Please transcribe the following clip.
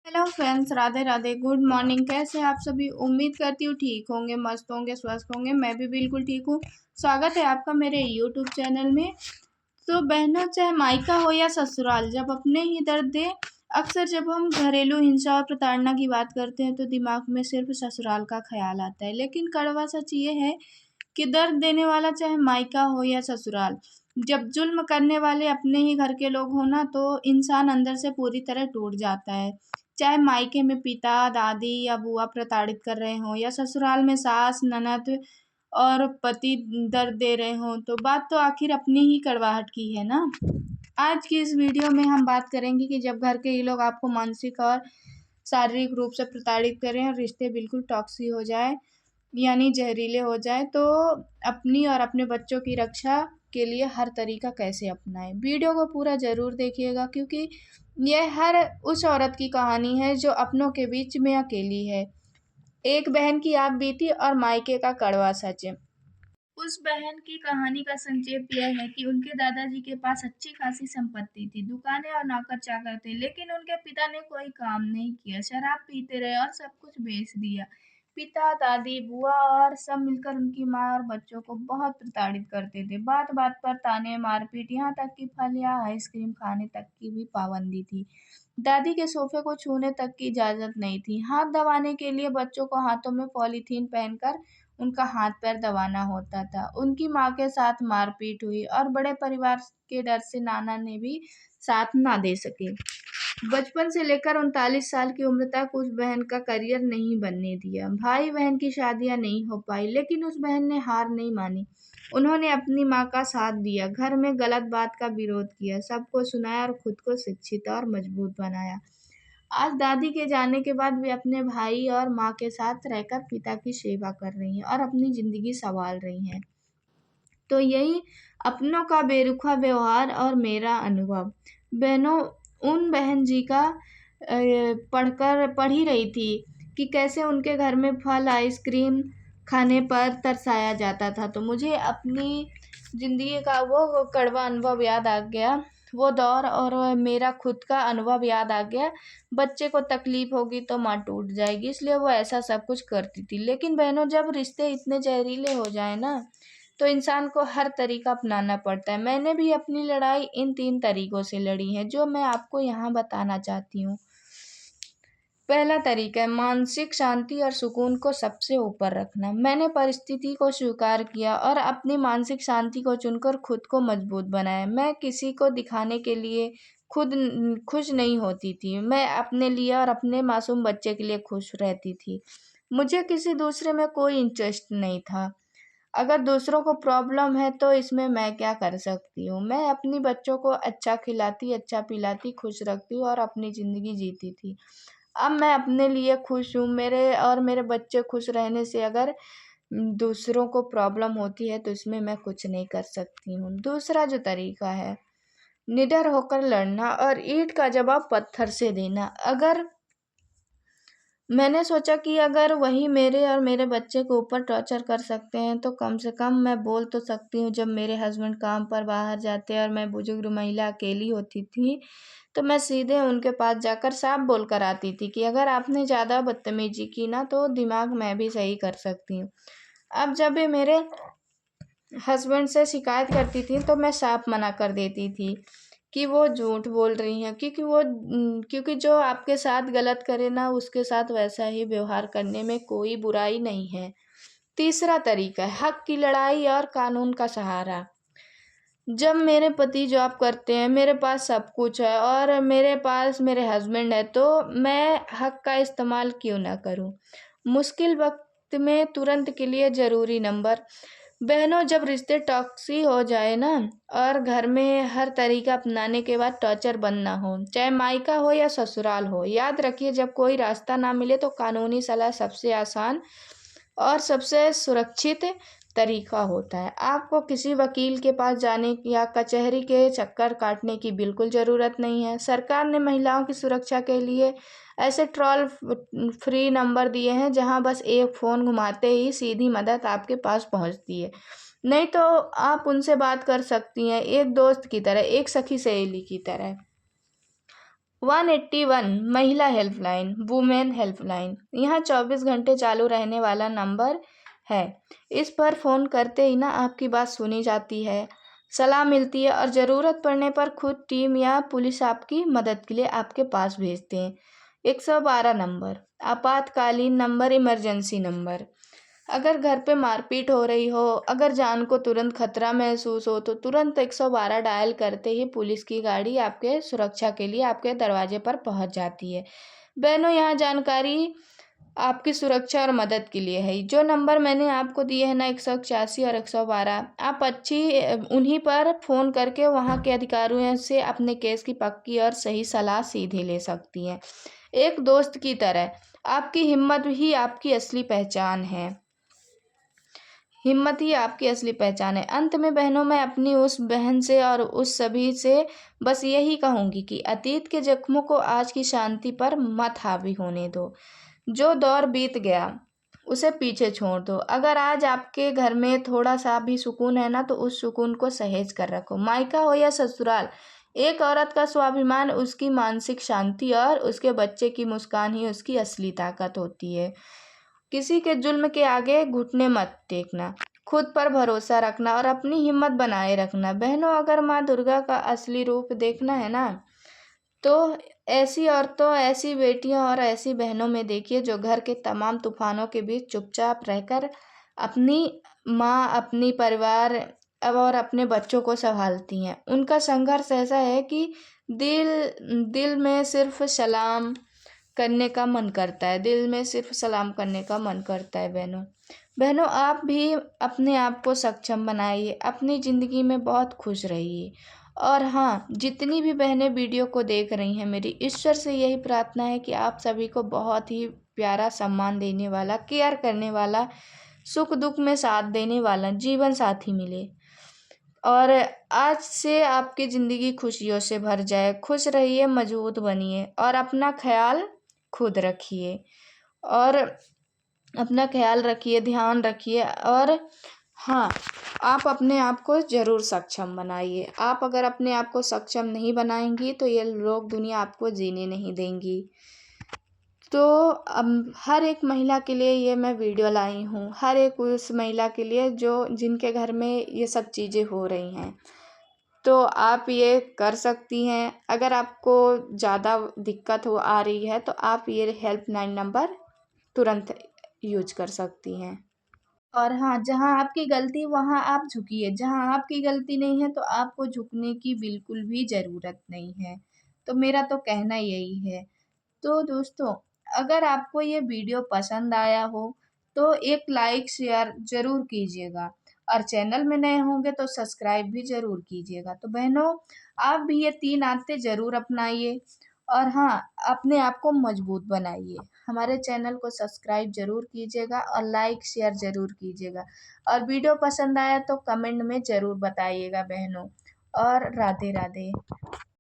Hello friends, Radhe Radhe, good morning. कैसे हैं आप सभी? उम्मीद करती हूँ ठीक होंगे, मस्त होंगे, स्वस्थ होंगे। मैं भी बिल्कुल ठीक हूँ। स्वागत है आपका मेरे यूट्यूब चैनल में। तो बहनों, चाहे मायका हो या ससुराल, जब अपने ही दर्द दे, अक्सर जब हम घरेलू हिंसा और प्रताड़ना की बात करते हैं तो दिमाग में सिर्फ ससुराल का ख्याल आता है। लेकिन कड़वा सच ये है कि दर्द देने वाला चाहे मायका हो या ससुराल, जब जुल्म करने वाले अपने ही घर के लोग हो ना, तो इंसान अंदर से पूरी तरह टूट जाता है। चाहे मायके में पिता, दादी या बुआ प्रताड़ित कर रहे हों, या ससुराल में सास, ननद और पति दर्द दे रहे हों, तो बात तो आखिर अपनी ही कड़वाहट की है ना। आज की इस वीडियो में हम बात करेंगे कि जब घर के ये लोग आपको मानसिक और शारीरिक रूप से प्रताड़ित करें और रिश्ते बिल्कुल टॉक्सिक हो जाए, यानी जहरीले हो जाए, तो अपनी और अपने बच्चों की रक्षा के लिए हर तरीका कैसे अपनाएं। वीडियो को पूरा ज़रूर देखिएगा, क्योंकि यह हर उस औरत की कहानी है जो अपनों के बीच में अकेली है। एक बहन की आप बीती और मायके का कड़वा सच। उस बहन की कहानी का संक्षेप यह है कि उनके दादाजी के पास अच्छी खासी संपत्ति थी, दुकानें और नौकर चाकर थे, लेकिन उनके पिता ने कोई काम नहीं किया, शराब पीते रहे और सब कुछ बेच दिया। पिता, दादी, बुआ और सब मिलकर उनकी माँ और बच्चों को बहुत प्रताड़ित करते थे। बात बात पर ताने, मारपीट, यहाँ तक कि फल या आइसक्रीम खाने तक की भी पाबंदी थी। दादी के सोफे को छूने तक की इजाजत नहीं थी। हाथ दबाने के लिए बच्चों को हाथों में पॉलीथीन पहनकर उनका हाथ पैर दबाना होता था। उनकी माँ के साथ मारपीट हुई और बड़े परिवार के डर से नाना ने भी साथ ना दे सके। बचपन से लेकर 39 साल की उम्र तक उस बहन का करियर नहीं बनने दिया। भाई बहन की शादियां नहीं हो पाई, लेकिन उस बहन ने हार नहीं मानी। उन्होंने अपनी माँ का साथ दिया, घर में गलत बात का विरोध किया, सबको सुनाया और खुद को शिक्षित और मजबूत बनाया। आज दादी के जाने के बाद वे अपने भाई और माँ के साथ रहकर पिता की सेवा कर रही हैं और अपनी जिंदगी संवार रही हैं। तो यही अपनों का बेरुखा व्यवहार और मेरा अनुभव। बहनों, उन बहन जी का पढ़ ही रही थी कि कैसे उनके घर में फल, आइसक्रीम खाने पर तरसाया जाता था, तो मुझे अपनी ज़िंदगी का वो कड़वा अनुभव याद आ गया, वो दौर, और मेरा खुद का अनुभव याद आ गया। बच्चे को तकलीफ होगी तो माँ टूट जाएगी, इसलिए वो ऐसा सब कुछ करती थी। लेकिन बहनों, जब रिश्ते इतने जहरीले हो जाए ना, तो इंसान को हर तरीका अपनाना पड़ता है। मैंने भी अपनी लड़ाई इन 3 तरीकों से लड़ी है, जो मैं आपको यहाँ बताना चाहती हूँ। पहला तरीका है मानसिक शांति और सुकून को सबसे ऊपर रखना। मैंने परिस्थिति को स्वीकार किया और अपनी मानसिक शांति को चुनकर खुद को मजबूत बनाया। मैं किसी को दिखाने के लिए खुद खुश नहीं होती थी। मैं अपने लिए और अपने मासूम बच्चे के लिए खुश रहती थी। मुझे किसी दूसरे में कोई इंटरेस्ट नहीं था। अगर दूसरों को प्रॉब्लम है तो इसमें मैं क्या कर सकती हूँ? मैं अपनी बच्चों को अच्छा खिलाती, अच्छा पिलाती, खुश रखती और अपनी ज़िंदगी जीती थी। अब मैं अपने लिए खुश हूँ, मेरे और मेरे बच्चे खुश रहने से अगर दूसरों को प्रॉब्लम होती है तो इसमें मैं कुछ नहीं कर सकती हूँ। दूसरा जो तरीका है, निडर होकर लड़ना और ईंट का जवाब पत्थर से देना। अगर मैंने सोचा कि अगर वही मेरे और मेरे बच्चे के ऊपर टॉर्चर कर सकते हैं, तो कम से कम मैं बोल तो सकती हूँ। जब मेरे हस्बैंड काम पर बाहर जाते और मैं बुजुर्ग महिला अकेली होती थी, तो मैं सीधे उनके पास जाकर साफ बोल कर आती थी कि अगर आपने ज़्यादा बदतमीजी की ना, तो दिमाग मैं भी सही कर सकती हूँ। अब जब ये मेरे हस्बैंड से शिकायत करती थी, तो मैं साफ मना कर देती थी कि वो झूठ बोल रही हैं, क्योंकि जो आपके साथ गलत करे ना, उसके साथ वैसा ही व्यवहार करने में कोई बुराई नहीं है। तीसरा तरीका है हक की लड़ाई और कानून का सहारा। जब मेरे पति जॉब करते हैं, मेरे पास सब कुछ है और मेरे पास मेरे हस्बैंड है, तो मैं हक का इस्तेमाल क्यों ना करूं? मुश्किल वक्त में तुरंत के लिए ज़रूरी नंबर। बहनों, जब रिश्ते टॉक्सी हो जाए ना, और घर में हर तरीका अपनाने के बाद टॉर्चर बंद ना हो, चाहे मायका हो या ससुराल हो, याद रखिए, जब कोई रास्ता ना मिले तो कानूनी सलाह सबसे आसान और सबसे सुरक्षित तरीका होता है। आपको किसी वकील के पास जाने या कचहरी के चक्कर काटने की बिल्कुल ज़रूरत नहीं है। सरकार ने महिलाओं की सुरक्षा के लिए ऐसे ट्रोल फ्री नंबर दिए हैं, जहां बस एक फ़ोन घुमाते ही सीधी मदद आपके पास पहुंचती है। नहीं तो आप उनसे बात कर सकती हैं, एक दोस्त की तरह, एक सखी सहेली की तरह। 181 महिला हेल्पलाइन, वुमेन हेल्पलाइन, यहाँ 24 घंटे चालू रहने वाला नंबर है। इस पर फ़ोन करते ही ना आपकी बात सुनी जाती है, सलाह मिलती है और ज़रूरत पड़ने पर खुद टीम या पुलिस आपकी मदद के लिए आपके पास भेजते हैं। 112 नंबर, आपातकालीन नंबर, इमरजेंसी नंबर। अगर घर पे मारपीट हो रही हो, अगर जान को तुरंत खतरा महसूस हो तो तुरंत 112 डायल करते ही पुलिस की गाड़ी आपके सुरक्षा के लिए आपके दरवाजे पर पहुंच जाती है। बहनों, यहाँ जानकारी आपकी सुरक्षा और मदद के लिए है। जो नंबर मैंने आपको दिए हैं ना, 181 और 112, आप उन्हीं पर फ़ोन करके वहाँ के अधिकारियों से अपने केस की पक्की और सही सलाह सीधे ले सकती हैं। एक दोस्त की तरह आपकी हिम्मत ही आपकी असली पहचान है। हिम्मत ही आपकी असली पहचान है। अंत में बहनों, मैं अपनी उस बहन से और उस सभी से बस यही कहूँगी कि अतीत के जख्मों को आज की शांति पर मत हावी होने दो। जो दौर बीत गया उसे पीछे छोड़ दो। अगर आज आपके घर में थोड़ा सा भी सुकून है ना, तो उस सुकून को सहेज कर रखो। मायका हो या ससुराल, एक औरत का स्वाभिमान, उसकी मानसिक शांति और उसके बच्चे की मुस्कान ही उसकी असली ताकत होती है। किसी के जुल्म के आगे घुटने मत टेकना, खुद पर भरोसा रखना और अपनी हिम्मत बनाए रखना। बहनों, अगर माँ दुर्गा का असली रूप देखना है ना, तो ऐसी औरतों, ऐसी बेटियों और ऐसी बहनों में देखिए जो घर के तमाम तूफानों के बीच चुपचाप रहकर अपनी माँ, अपनी परिवार और अपने बच्चों को संभालती हैं। उनका संघर्ष ऐसा है कि दिल दिल में सिर्फ सलाम करने का मन करता है, दिल में सिर्फ सलाम करने का मन करता है। बहनों, आप भी अपने आप को सक्षम बनाइए, अपनी ज़िंदगी में बहुत खुश रहिए। और हाँ, जितनी भी बहनें वीडियो को देख रही हैं, मेरी ईश्वर से यही प्रार्थना है कि आप सभी को बहुत ही प्यारा, सम्मान देने वाला, केयर करने वाला, सुख दुख में साथ देने वाला जीवन साथी मिले और आज से आपकी ज़िंदगी खुशियों से भर जाए। खुश रहिए, मजबूत बनिए और अपना ख्याल खुद रखिए और अपना ख्याल रखिए, ध्यान रखिए। और हाँ, आप अपने आप को ज़रूर सक्षम बनाइए। आप अगर अपने आप को सक्षम नहीं बनाएंगी तो ये लोग, दुनिया आपको जीने नहीं देंगी। तो हर एक महिला के लिए ये मैं वीडियो लाई हूँ, हर एक उस महिला के लिए जिनके घर में ये सब चीज़ें हो रही हैं। तो आप ये कर सकती हैं। अगर आपको ज़्यादा दिक्कत आ रही है तो आप ये हेल्पलाइन नंबर तुरंत यूज कर सकती हैं। और हाँ, जहाँ आपकी गलती वहाँ आप झुकिए, जहाँ आपकी गलती नहीं है तो आपको झुकने की बिल्कुल भी ज़रूरत नहीं है। तो मेरा तो कहना यही है। तो दोस्तों, अगर आपको ये वीडियो पसंद आया हो तो एक लाइक शेयर ज़रूर कीजिएगा और चैनल में नए होंगे तो सब्सक्राइब भी ज़रूर कीजिएगा। तो बहनों, आप भी ये 3 आदतें ज़रूर अपनाइए और हाँ, अपने आप को मजबूत बनाइए। हमारे चैनल को सब्सक्राइब ज़रूर कीजिएगा और लाइक शेयर ज़रूर कीजिएगा और वीडियो पसंद आया तो कमेंट में ज़रूर बताइएगा बहनों। और राधे राधे।